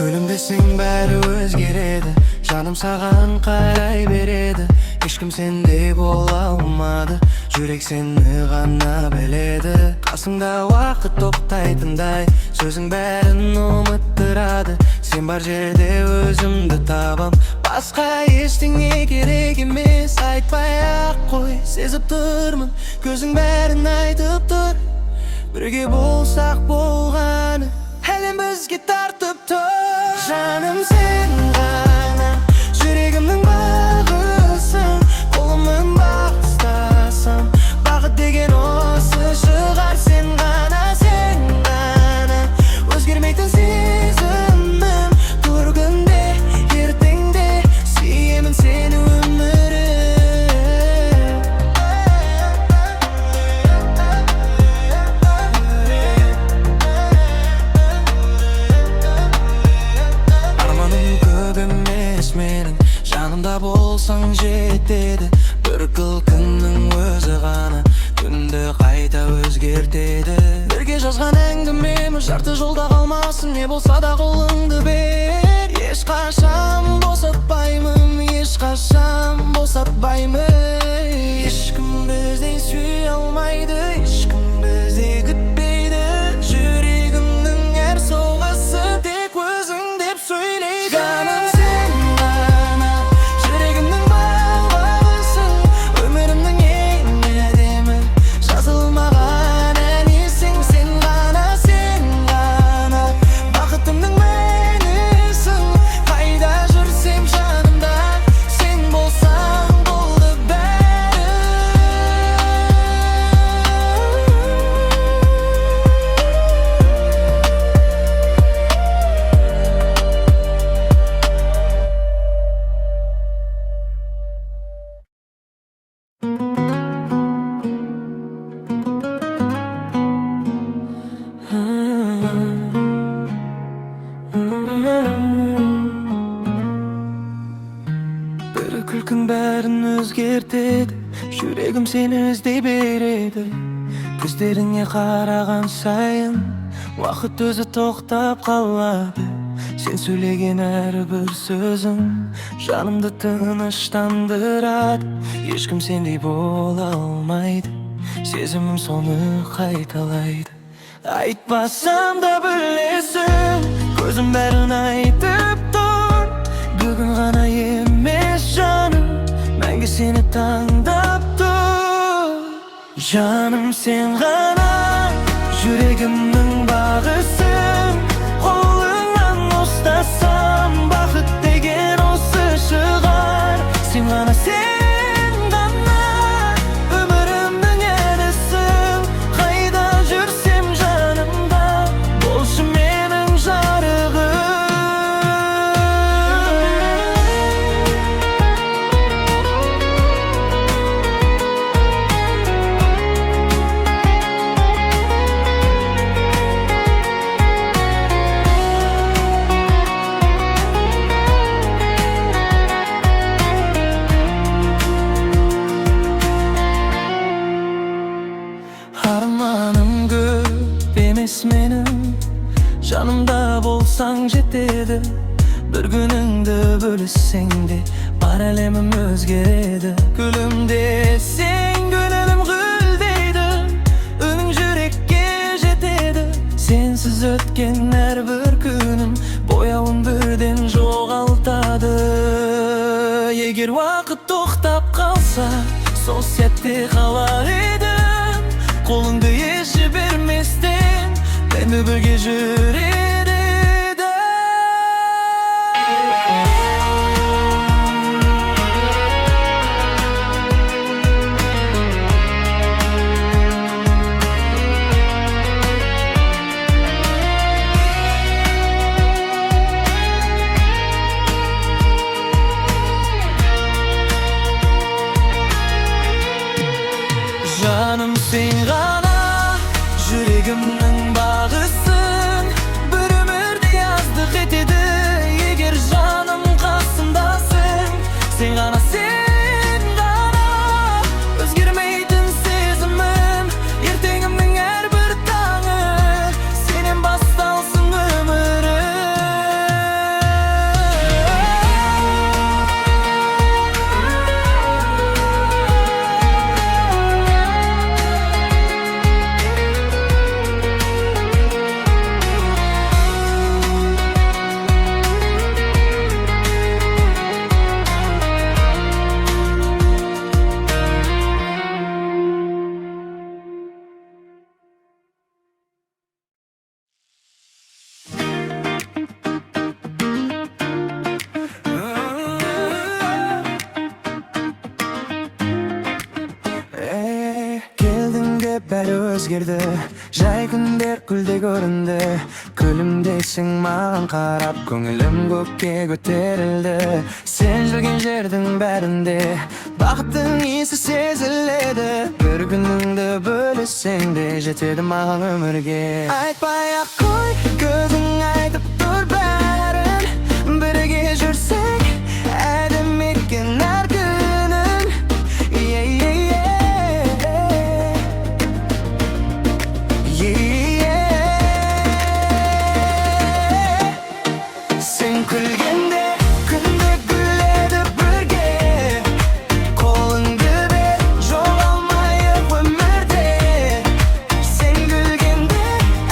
Gülümdesin bäri özgeredi, janım sagan qaray beredi. Hiç kim sendey bola almady, jürek seni gana beledi. Kasыңda wagt toktaytындай, sözüň bärin umyttyrady. Sen bar jerde özümdi tabam, baska eştiňe gerek emes. Aýtpay-ak koy, sezip turmun, gözüň bärin aýtyp tur. Birge bolsak bolgany, helim bizge tartyp tur. Janım sen gana, yüregimniň bagysyn. Kolumdan bastasam, bagyt degen osy çygar. Sen gana, özgermeýtin sezimim. Turgunda, erteňde, süýemin seni ömürüm. Meniň janymda bolsaň jetedi. Bir kılkınnyň özü gana günde gaýta özgertedi. Birge жазган äňgimem jarty jolda kalmasyn, ne bolsa da golundy ber. Eş kaçam bosatpaýmyn, eş kaçam bosatpaýmyn. Hiç kim bizdey süýe almaýdy, hiç kim bizdey gütmeýdi. Yüregimniň her sogasy tek özüň dep söýleýdi. Janym külkün bärin özgertedi, yüregim seni özdey beredi. Gözleriňe karagan saýyn wagt özü toktap kalady. Sen söylegen her bir sözüň janymdy tynıştandyrady. Hiç kim sendey bola almaýdy, sezimim sonu gaýtalaydy. Aýtpasam da bilesin, gözüm bärin aýtyp dur. Bugün gana emes janım, mäňe seni taňdap dur. Janım sen gana, yüregimniň bagysyn. Golundan ustasam, bagyt degen osy çygar. Sen gana, sen gana, ömürümniň enesin. Gaýda jürsem janymda, bolşy meniň jarygym. Armanım köp emes meniň, janymda bolsaň jetedi. Bir günüňde bölüşseňde, bar elemim özgeredi. Gülümde sen gönelim güldeydi, öňüň yürekge jetedi. Sensiz ötken her bir günüm, boýawym birden jogaltady. Eger wagt toktap kalsa, sol setde kalar edim. Kolundu yeşi bermesden, ben de birge jüredim. Janım sen gana, yüregimniň bagysyn. Bir ömürde yazdyk etedi, eger janym kasyndasyň. Sen gana, sen gana, özgermeýtin sezimim. Erteňimniň her bir taňy, senen bastalsyn ömürüm. özgerdi. Jay günler gülde göründü. Gülümdeysin mağan qarap, köngülüm gökке göterildi. Sen жүрген жердің бәрінде бақыттың иісі сезіледі. Bir günіңді бөліссең де жетеді маған өмірге. Айтпай-ақ қой, көзің айтып тұр бәрін. Бірге жүрсек әдем екен әр күнің. Sen күлгенде күнде гүлдеді бірге. Қолыңды бер, жоғалмайық өмірде. Sen күлгенде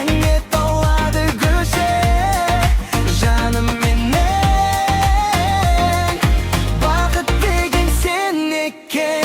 әнге толады көше. Жаным менің, бақыт деген сен екен.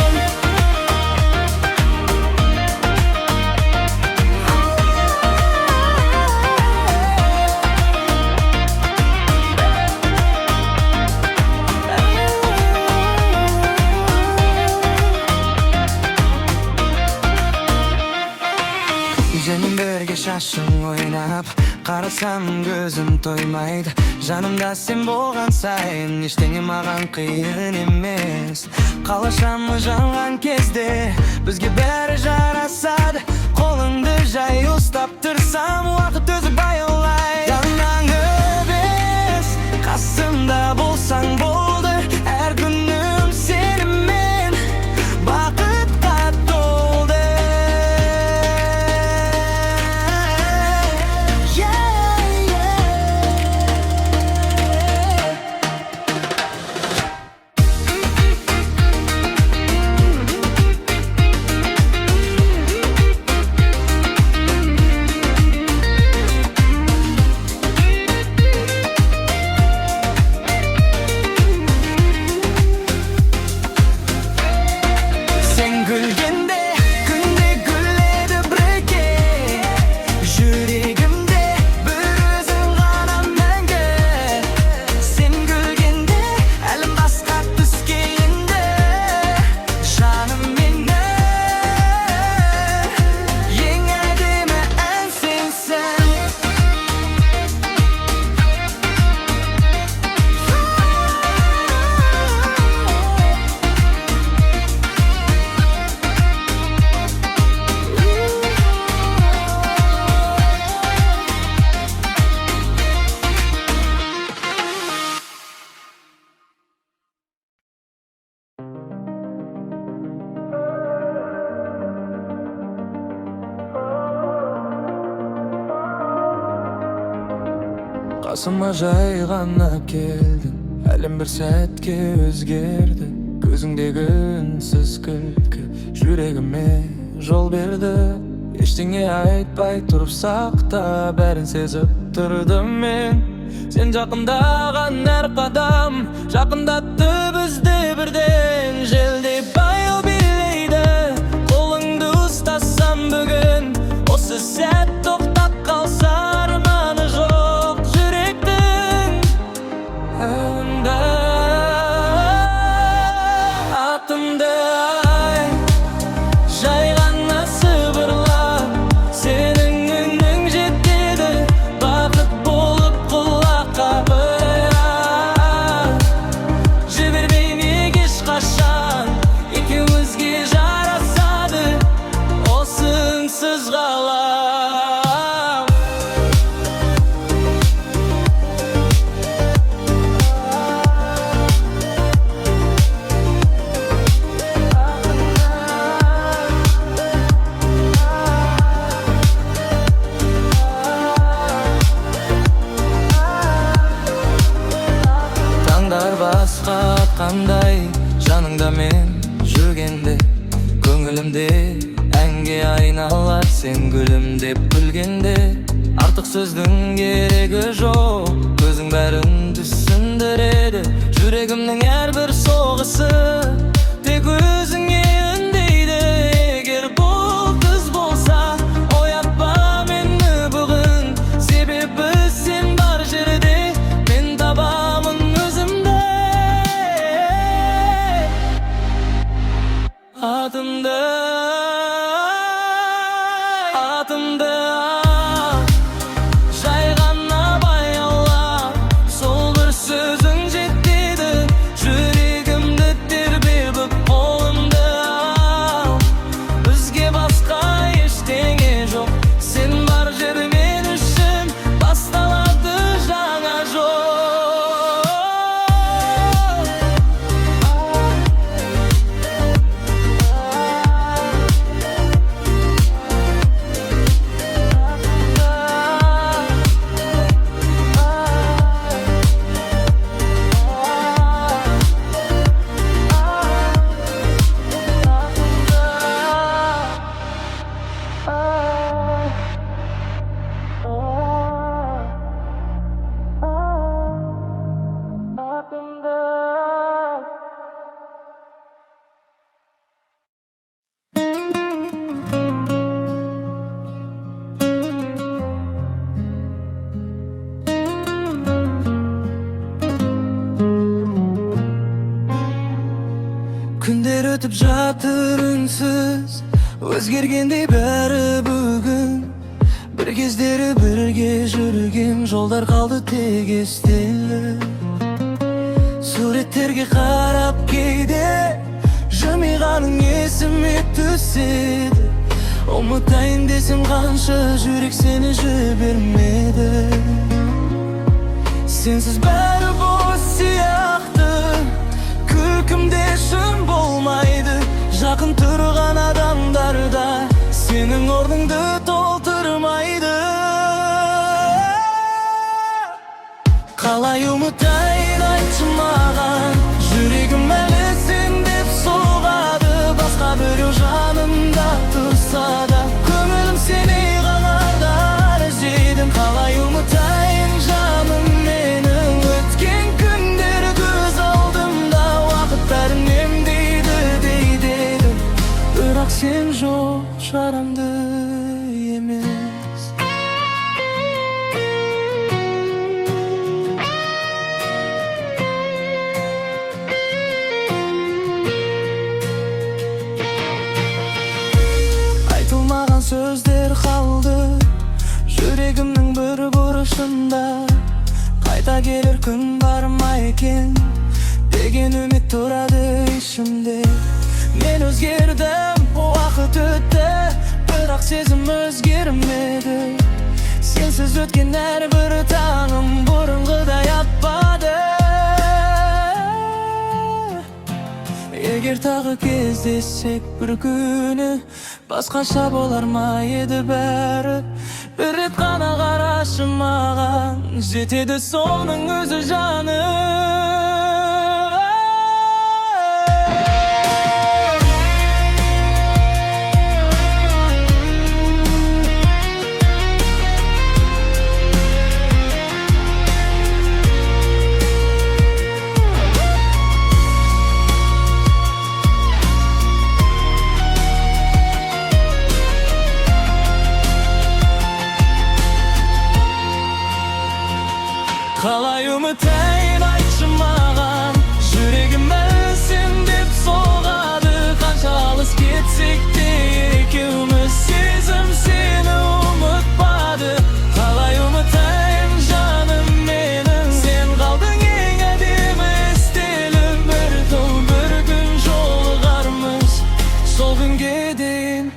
Женім бірге шашың ойнап, қарасам көзім тоймайды. Жанымда сен болған сайын ештеңе маған қиын емес. Қалашамы жанған кезде бізге бәрі жарасады. Қолыңды жай ұстап тұрсам уақыт өзі баяулайды. Жанымнан өбес, қасымда болсаң болды. Әр күнім сенімен бақытқа толды. Sen gülgende günde güledi бірге. Жүрегімде бір өзің ғана мәңгі. Sen gülgende әлім басқа түске енді. Жаным менің, ең әдемі ән сенсің. Қасыма жай ғана келдің, әлем бір сәтке өзгерді. Көзіңдегі үнсіз күлкі жүрегіме жол берді. Ештеңе айтпай тұрсақ та бәрін сезіп тұрдым мен. Сен жақындаған әр қадам жақындатты бізді бірден. Желдей баяу билейді, қолыңды ұстасам бүгін. Осы сәт тоқтап қалса арманы жоқ жүректің. Атымды ай, жай ғана сыбырлап, сенің үнің жетеді бақыт болып құлаққа бірақ. Жібермей неге ешқашан, екеумізге жарасады осы үнсіз ғалам. Таңдар басқа атқандай жаныңда мен жүргенде. Көңілімде әнге айналар сен гүлімдеп күлгенде. Артық сөздің керегі жоқ, көзің бәрін түсіндіреді. Жүрегімнің әрбір соғысы тек өзіңе үндейді. Егер бұл күз болса, оятпа мені бүгін. Себебі сен бар жерде мен табамын өзімді. Атымды Күндер өтіп жатыр үнсіз, өзгергендей бәрі бүгін. Bir кездері бірге жүрген жолдар қалды тек есте. Суреттерге қарап кейде жымиғаның есіме түседі. Ұмытайын десем қанша жүрек сені жібермеді. Сенсіз бәрі бос сияқты, күлкімде шын болмайды. Жақын тұрған адамдарда сенің орныңды толтырмайды. Қалай ұмытайын айтшы маған, жүрегім әлі сен деп соғады. Басқа біреу жанымда тұрса да, көңілім сені ғана іздейді. Қалай ұмытайын жаным менің, өткен күндер көз алдымда. Уақыт бәрін емдейді дейді, бірақ сен жоқ жарамды емес. Айтылмаған сөздер қалды жүрегімнің бір бұрышында. Қайта келер күн бар ма екен деген үміт тұрады ішімде. Мен өзгердім, уақыт өтті, бірақ сезім өзгермеді. Сенсіз өткен әрбір таңым бұрынғыдай атпады. Егер тағы кездессек бір күні, басқаша болар ма еді бәрі. Bir рет қана қарашы маған, жетеді соның өзі жаным. Қалай үмітейін айтшы маған, жүрегім әлі сен деп соғады. Қанша алыс кетсек те екеуміз, сезім сені ұмытпады. Қалай үмітейін жаным менің, сен қалдың ең әдемі естелік. Бір тұл бір күн жолығармыз, сол күнге дейін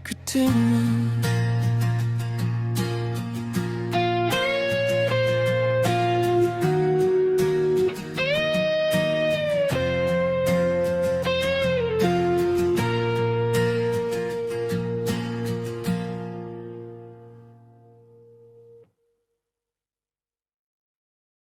күтемін.